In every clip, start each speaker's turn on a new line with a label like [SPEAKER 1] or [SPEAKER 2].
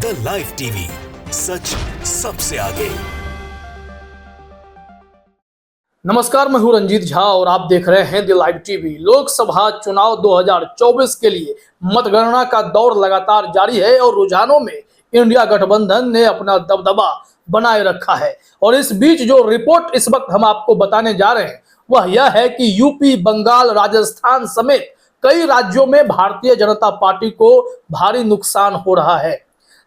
[SPEAKER 1] The live TV, सच सबसे आगे।
[SPEAKER 2] नमस्कार, मैं हूं रंजीत झा और आप देख रहे हैं द लाइव टीवी। लोकसभा चुनाव 2024 के लिए मतगणना का दौर लगातार जारी है और रुझानों में इंडिया गठबंधन ने अपना दबदबा बनाए रखा है। और इस बीच जो रिपोर्ट इस वक्त हम आपको बताने जा रहे हैं वह यह है कि यूपी, बंगाल, राजस्थान समेत कई राज्यों में भारतीय जनता पार्टी को भारी नुकसान हो रहा है।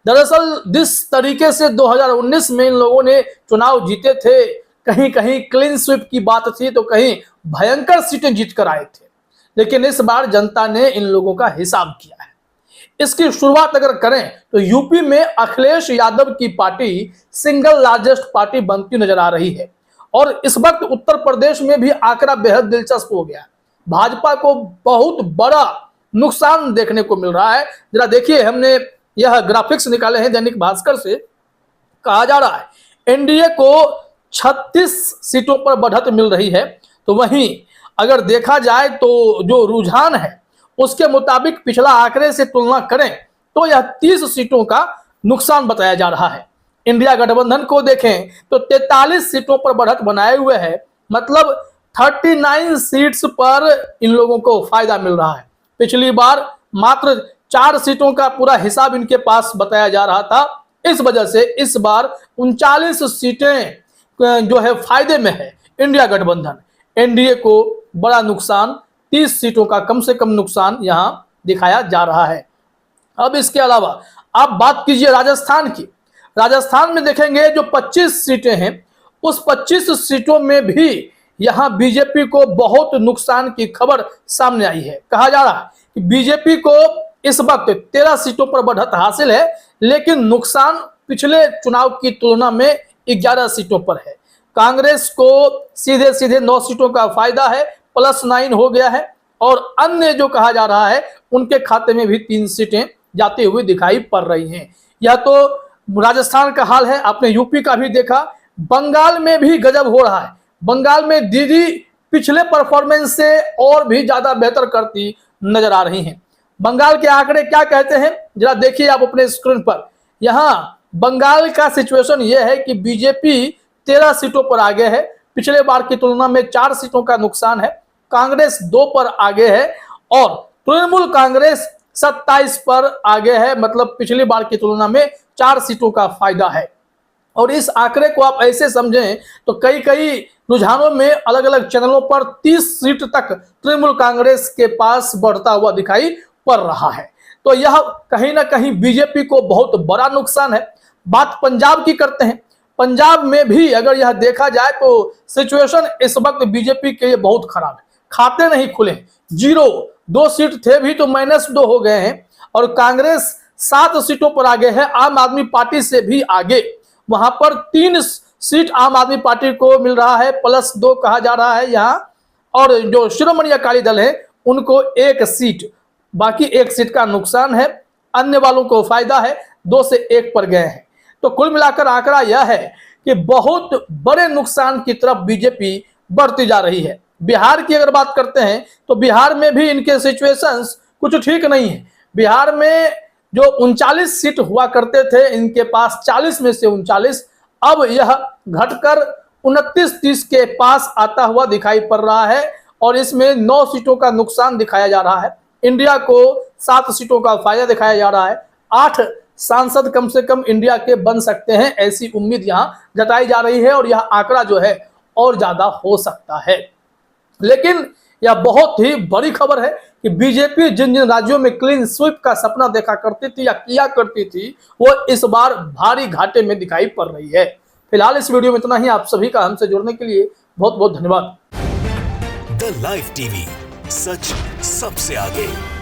[SPEAKER 2] दरअसल जिस तरीके से 2019 में इन लोगों ने चुनाव जीते थे, कहीं कहीं क्लीन स्वीप की बात थी तो कहीं भयंकर सीटें जीत कर आए थे, लेकिन इस बार जनता ने इन लोगों का हिसाब किया है। इसकी शुरुआत अगर करें तो यूपी में अखिलेश यादव की पार्टी सिंगल लार्जेस्ट पार्टी बनती नजर आ रही है। और इस वक्त उत्तर प्रदेश में भी आंकड़ा बेहद दिलचस्प हो गया है। भाजपा को बहुत बड़ा नुकसान देखने को मिल रहा है। जरा देखिए, हमने यह ग्राफिक्स निकाले हैं दैनिक भास्कर से। कहा जा रहा है एनडीए को 36 सीटों पर बढ़त मिल रही है, तो वहीं अगर देखा जाए तो जो रुझान है उसके मुताबिक पिछला आंकड़े से तुलना करें तो यह 30 सीटों का नुकसान बताया जा रहा है। इंडिया गठबंधन को देखें तो 43 सीटों पर बढ़त बनाए हुए है, मतलब 39 सीट्स पर इन लोगों को फायदा मिल रहा है। पिछली बार मात्र 4 सीटों का पूरा हिसाब इनके पास बताया जा रहा था, इस वजह से इस बार 39 सीटें जो है फायदे में है इंडिया गठबंधन। एनडीए को बड़ा नुकसान, 30 सीटों का कम से कम नुकसान यहां दिखाया जा रहा है। अब इसके अलावा आप बात कीजिए राजस्थान की। राजस्थान में देखेंगे जो 25 सीटें हैं, उस 25 सीटों में भी यहां बीजेपी को बहुत नुकसान की खबर सामने आई है। कहा जा रहा है कि बीजेपी को इस वक्त 13 सीटों पर बढ़त हासिल है, लेकिन नुकसान पिछले चुनाव की तुलना में 11 सीटों पर है। कांग्रेस को सीधे सीधे 9 सीटों का फायदा है, +9 हो गया है। और अन्य जो कहा जा रहा है उनके खाते में भी 3 सीटें जाती हुई दिखाई पड़ रही हैं। यह तो राजस्थान का हाल है। आपने यूपी का भी देखा। बंगाल में भी गजब हो रहा है। बंगाल में दीदी पिछले परफॉर्मेंस से और भी ज्यादा बेहतर करती नजर आ रही हैं। बंगाल के आंकड़े क्या कहते हैं जरा देखिए आप अपने स्क्रीन पर। यहां बंगाल का सिचुएशन यह है कि बीजेपी 13 सीटों पर आगे है, पिछले बार की तुलना में 4 सीटों का नुकसान है। कांग्रेस 2 पर आगे है और तृणमूल कांग्रेस 27 पर आगे है, मतलब पिछली बार की तुलना में 4 सीटों का फायदा है। और इस आंकड़े को आप ऐसे समझें तो कई रुझानों में अलग अलग चैनलों पर 30 सीट तक तृणमूल कांग्रेस के पास बढ़ता हुआ दिखाई पड़ रहा है। तो यह कहीं ना कहीं बीजेपी को बहुत बड़ा नुकसान है। बात पंजाब की करते हैं। पंजाब में भी अगर यह देखा जाए तो सिचुएशन इस वक्त बीजेपी के लिए बहुत खराब है। खाते नहीं खुले, 0, 2 सीट थे भी तो -2 हो गए हैं। और कांग्रेस 7 सीटों पर आगे है, आम आदमी पार्टी से भी आगे। वहां पर 3 सीट आम आदमी पार्टी को मिल रहा है, +2 कहा जा रहा है यहाँ। और जो शिरोमणि अकाली दल है उनको 1 सीट, बाकी 1 सीट का नुकसान है। अन्य वालों को फायदा है, 2 से 1 पर गए हैं। तो कुल मिलाकर आंकड़ा यह है कि बहुत बड़े नुकसान की तरफ बीजेपी बढ़ती जा रही है। बिहार की अगर बात करते हैं तो बिहार में भी इनके सिचुएशंस कुछ ठीक नहीं है। बिहार में जो 39 सीट हुआ करते थे इनके पास, 40 में से 39, अब यह घटकर 29-30 के पास आता हुआ दिखाई पड़ रहा है। और इसमें 9 सीटों का नुकसान दिखाया जा रहा है। इंडिया को 7 सीटों का फायदा दिखाया जा रहा है। 8 सांसद कम से कम इंडिया के बन सकते हैं, ऐसी उम्मीद यहां जताई जा रही है। और यह आंकड़ा जो है और ज्यादा हो सकता है। लेकिन यह बहुत ही बड़ी खबर है कि बीजेपी जिन जिन राज्यों में क्लीन स्वीप का सपना देखा करती थी या किया करती थी, वो इस बार भारी घाटे में दिखाई पड़ रही है। फिलहाल इस वीडियो में इतना ही। आप सभी का हमसे जुड़ने के लिए बहुत बहुत धन्यवाद।
[SPEAKER 1] द लाइव टीवी, सच सबसे आगे।